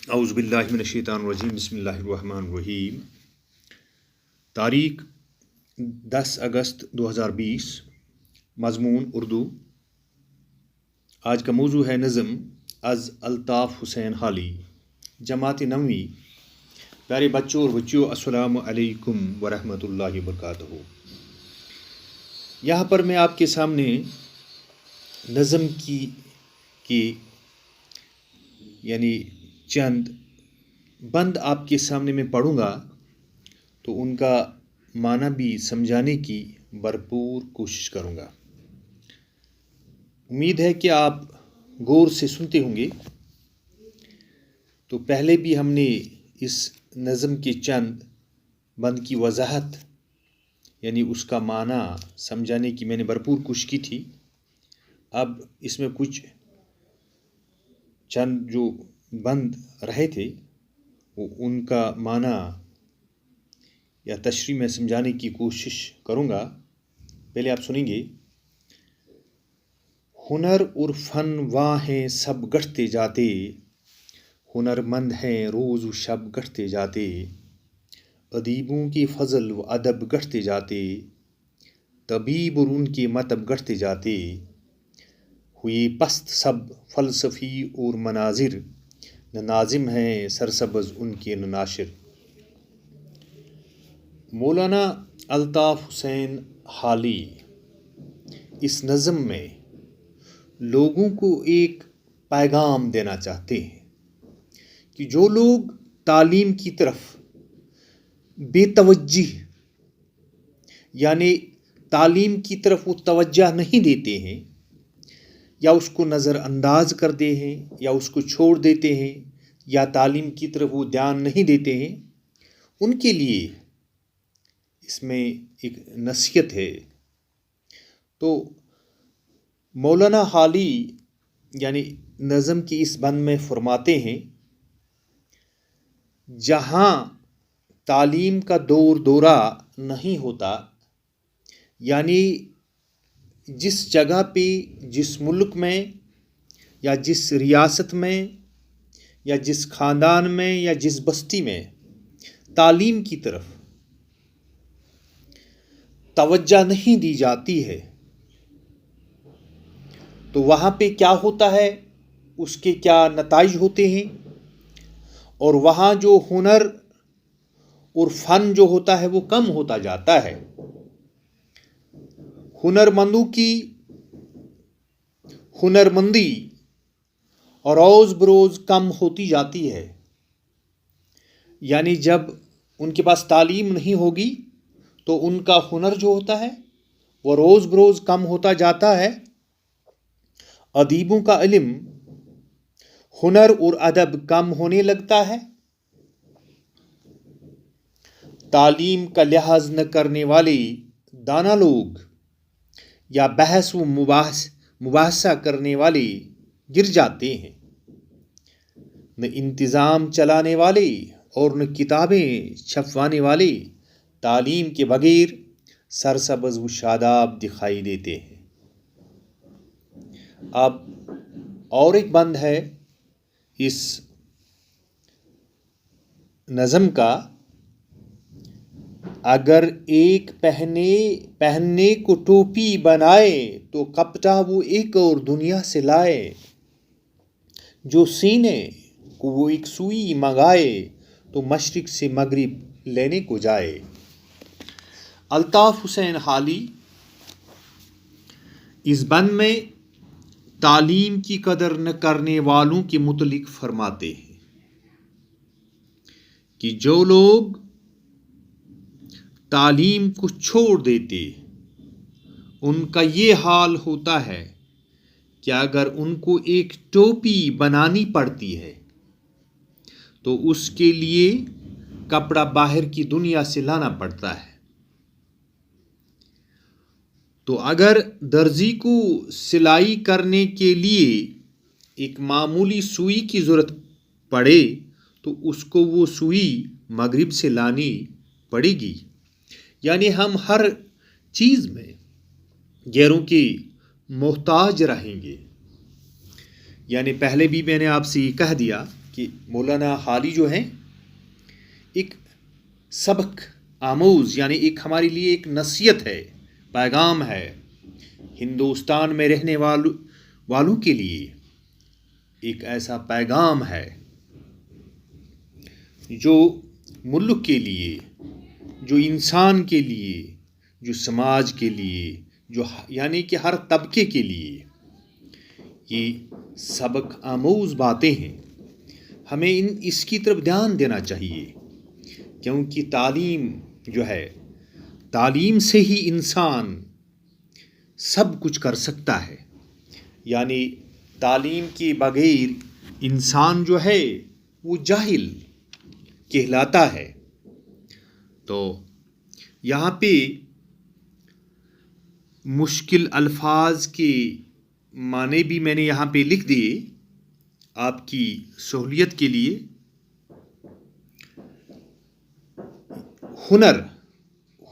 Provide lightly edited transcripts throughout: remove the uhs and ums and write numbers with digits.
اعوذ باللہ من الشیطان الرجیم بسم اللہ الرحمن الرحیم۔ تاریخ 10 اگست 2020، مضمون اردو۔ آج کا موضوع ہے نظم از الطاف حسین حالی، جماعت نویں۔ پیارے بچوں اور بچیوں، السلام علیکم ورحمۃ اللہ وبرکاتہ۔ یہاں پر میں آپ کے سامنے نظم کی یعنی چند بند آپ کے سامنے میں پڑھوں گا، تو ان کا معنی بھی سمجھانے کی بھرپور کوشش کروں گا۔ امید ہے کہ آپ غور سے سنتے ہوں گے۔ تو پہلے بھی ہم نے اس نظم کے چند بند کی وضاحت یعنی اس کا معنی سمجھانے کی میں نے بھرپور کوشش کی تھی۔ اب اس میں کچھ چند جو بند رہے تھے وہ ان کا معنی یا تشریح میں سمجھانے کی کوشش کروں گا۔ پہلے آپ سنیں گے۔ ہنر اور فن واں ہیں سب گڑھتے جاتے، ہنر مند ہیں روز و شب گڑھتے جاتے، ادیبوں کے فضل و ادب گڑھتے جاتے، طبیب اور ان کے مطب گڑھتے جاتے، ہوئے پست سب فلسفی اور مناظر، نہ ناظم ہیں سرسبز ان کے نہ ناشر۔ مولانا الطاف حسین حالی اس نظم میں لوگوں کو ایک پیغام دینا چاہتے ہیں کہ جو لوگ تعلیم کی طرف بے توجہ یعنی تعلیم کی طرف وہ توجہ نہیں دیتے ہیں یا اس کو نظر انداز کرتے ہیں یا اس کو چھوڑ دیتے ہیں یا تعلیم کی طرف وہ دھیان نہیں دیتے ہیں، ان کے لیے اس میں ایک نصیحت ہے۔ تو مولانا حالی یعنی نظم کی اس بند میں فرماتے ہیں، جہاں تعلیم کا دورہ نہیں ہوتا، یعنی جس جگہ پہ، جس ملک میں یا جس ریاست میں یا جس خاندان میں یا جس بستی میں تعلیم کی طرف توجہ نہیں دی جاتی ہے، تو وہاں پہ کیا ہوتا ہے، اس کے کیا نتائج ہوتے ہیں، اور وہاں جو ہنر اور فن جو ہوتا ہے وہ کم ہوتا جاتا ہے۔ ہنرمندوں کی ہنرمندی روز بروز کم ہوتی جاتی ہے، یعنی جب ان کے پاس تعلیم نہیں ہوگی تو ان کا ہنر جو ہوتا ہے وہ روز بروز کم ہوتا جاتا ہے۔ ادیبوں کا علم، ہنر اور ادب کم ہونے لگتا ہے۔ تعلیم کا لحاظ نہ کرنے والے دانا لوگ یا بحث و مباحثہ کرنے والے گر جاتے ہیں۔ نہ انتظام چلانے والے اور نہ کتابیں چھپوانے والے تعلیم کے بغیر سرسبز و شاداب دکھائی دیتے ہیں۔ اب اور ایک بند ہے اس نظم کا، اگر ایک پہننے کو ٹوپی بنائے تو کپڑا وہ ایک اور دنیا سے لائے، جو سینے کو وہ ایک سوئی منگائے تو مشرق سے مغرب لینے کو جائے۔ الطاف حسین حالی اس بند میں تعلیم کی قدر نہ کرنے والوں کے متعلق فرماتے ہیں کہ جو لوگ تعلیم کو چھوڑ دیتے، ان کا یہ حال ہوتا ہے کہ اگر ان کو ایک ٹوپی بنانی پڑتی ہے تو اس کے لیے کپڑا باہر کی دنیا سے لانا پڑتا ہے۔ تو اگر درزی کو سلائی کرنے کے لیے ایک معمولی سوئی کی ضرورت پڑے تو اس کو وہ سوئی مغرب سے لانی پڑے گی۔ یعنی ہم ہر چیز میں غیروں کی محتاج رہیں گے۔ یعنی پہلے بھی میں نے آپ سے یہ کہہ دیا کہ مولانا حالی جو ہیں ایک سبق آموز، یعنی ایک ہمارے لیے ایک نصیحت ہے، پیغام ہے ہندوستان میں رہنے والوں کے لیے، ایک ایسا پیغام ہے جو ملک کے لیے، جو انسان کے لیے، جو سماج کے لیے، جو یعنی کہ ہر طبقے کے لیے یہ سبق آموز باتیں ہیں. ہمیں اس کی طرف دھیان دینا چاہیے، کیونکہ تعلیم جو ہے، تعلیم سے ہی انسان سب کچھ کر سکتا ہے. یعنی تعلیم کے بغیر انسان جو ہے وہ جاہل کہلاتا ہے. تو یہاں پہ مشکل الفاظ کے معنی بھی میں نے یہاں پہ لکھ دیے آپ کی سہولیت کے لیے.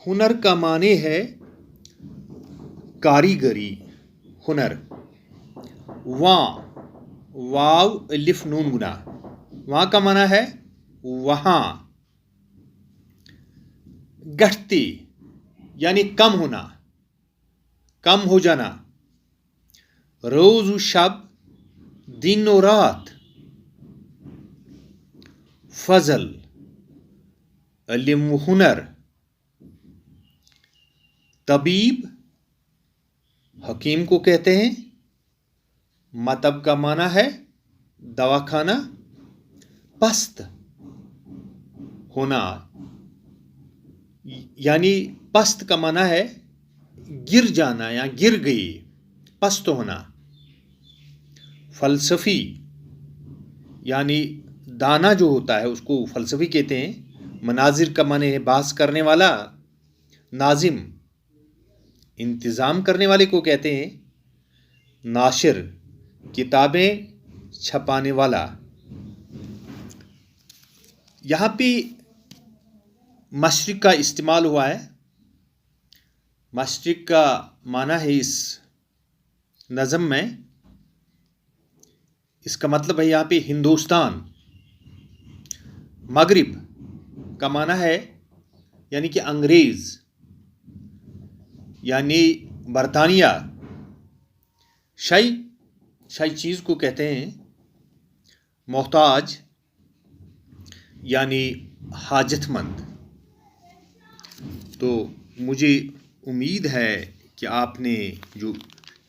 ہنر کا معنی ہے کاریگری، ہنر. واو الف نون گنا، وہاں کا معنی ہے وہاں. گھٹتی یعنی کم ہونا، کم ہو جانا. روز و شب، دن و رات. فضل، علم و ہنر. طبیب، حکیم کو کہتے ہیں. مطب کا معنی ہے دواخانہ. پست ہونا، یعنی پست کا معنی ہے گر جانا یا گر گئی، پست ہونا. فلسفی یعنی دانا جو ہوتا ہے اس کو فلسفی کہتے ہیں. مناظر کا معنی ہے بحث کرنے والا. ناظم، انتظام کرنے والے کو کہتے ہیں. ناشر، کتابیں چھپانے والا. یہاں پہ مشرق کا استعمال ہوا ہے. مشرق کا معنی ہے اس نظم میں، اس کا مطلب ہے یہاں پہ ہندوستان. مغرب کا معنی ہے یعنی کہ انگریز، یعنی برطانیہ. شے چیز کو کہتے ہیں. محتاج یعنی حاجت مند. تو مجھے امید ہے کہ آپ نے جو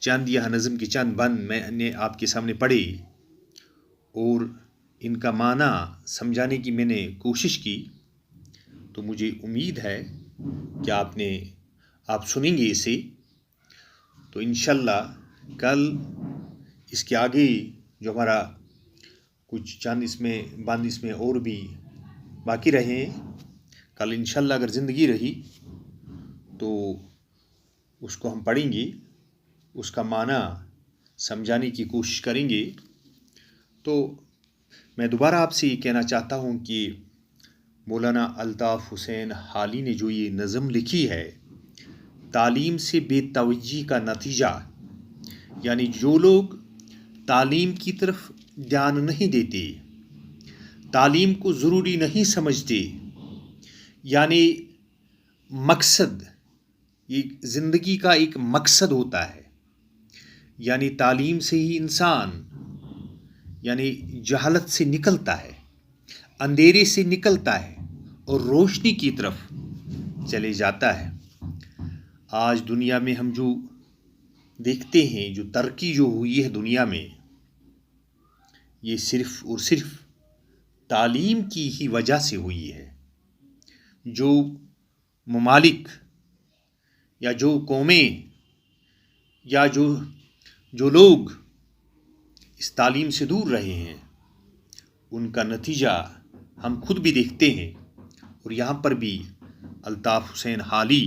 چند یہ نظم کی چند بند میں نے آپ کے سامنے پڑھی اور ان کا معنی سمجھانے کی میں نے کوشش کی، تو مجھے امید ہے کہ آپ سنیں گے اسے. تو انشاءاللہ کل اس کے آگے جو ہمارا کچھ چند اس میں اور بھی باقی رہے، کل انشاءاللہ اگر زندگی رہی تو اس کو ہم پڑھیں گے، اس کا معنی سمجھانے کی کوشش کریں گے. تو میں دوبارہ آپ سے یہ کہنا چاہتا ہوں کہ مولانا الطاف حسین حالی نے جو یہ نظم لکھی ہے، تعلیم سے بے توجہی کا نتیجہ، یعنی جو لوگ تعلیم کی طرف دھیان نہیں دیتے، تعلیم کو ضروری نہیں سمجھتے، یعنی مقصد، یہ زندگی کا ایک مقصد ہوتا ہے. یعنی تعلیم سے ہی انسان یعنی جہالت سے نکلتا ہے، اندھیرے سے نکلتا ہے اور روشنی کی طرف چلے جاتا ہے. آج دنیا میں ہم جو دیکھتے ہیں، جو ترقی جو ہوئی ہے دنیا میں، یہ صرف اور صرف تعلیم کی ہی وجہ سے ہوئی ہے. جو ممالک یا جو قومیں یا جو لوگ اس تعلیم سے دور رہے ہیں، ان کا نتیجہ ہم خود بھی دیکھتے ہیں. اور یہاں پر بھی الطاف حسین حالی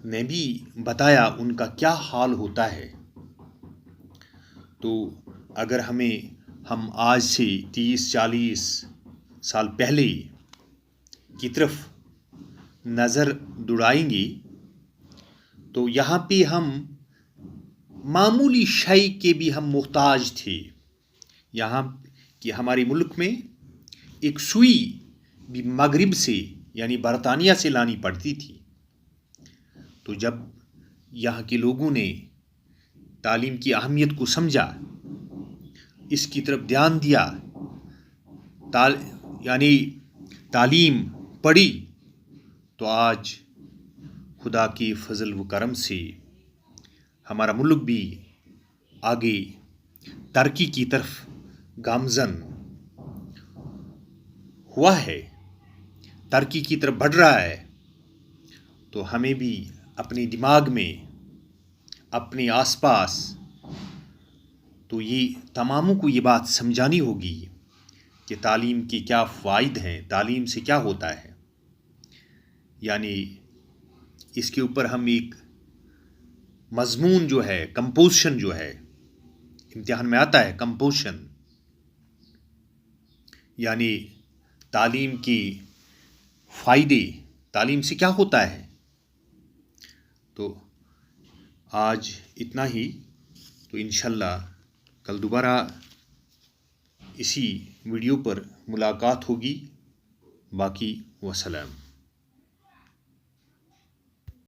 نے بھی بتایا ان کا کیا حال ہوتا ہے. تو اگر ہم آج سے 30-40 سال پہلے کی طرف نظر دوڑائیں گے تو یہاں پہ ہم معمولی شے کے بھی ہم محتاج تھے. کہ ہمارے ملک میں ایک سوئی بھی مغرب سے یعنی برطانیہ سے لانی پڑتی تھی. تو جب یہاں کے لوگوں نے تعلیم کی اہمیت کو سمجھا، اس کی طرف دھیان دیا، یعنی تعلیم پڑھی، تو آج خدا کی فضل و کرم سے ہمارا ملک بھی آگے ترقی کی طرف گامزن ہوا ہے، ترقی کی طرف بڑھ رہا ہے. تو ہمیں بھی اپنے دماغ میں، اپنے آس پاس تو یہ تماموں کو یہ بات سمجھانی ہوگی کہ تعلیم کے کیا فوائد ہیں، تعلیم سے کیا ہوتا ہے. یعنی اس کے اوپر ہم ایک مضمون جو ہے، کمپوزیشن جو ہے، امتحان میں آتا ہے کمپوزیشن، یعنی تعلیم کی فائدے، تعلیم سے کیا ہوتا ہے. تو آج اتنا ہی. تو انشاءاللہ کل دوبارہ اسی ویڈیو پر ملاقات ہوگی. باقی وسلام.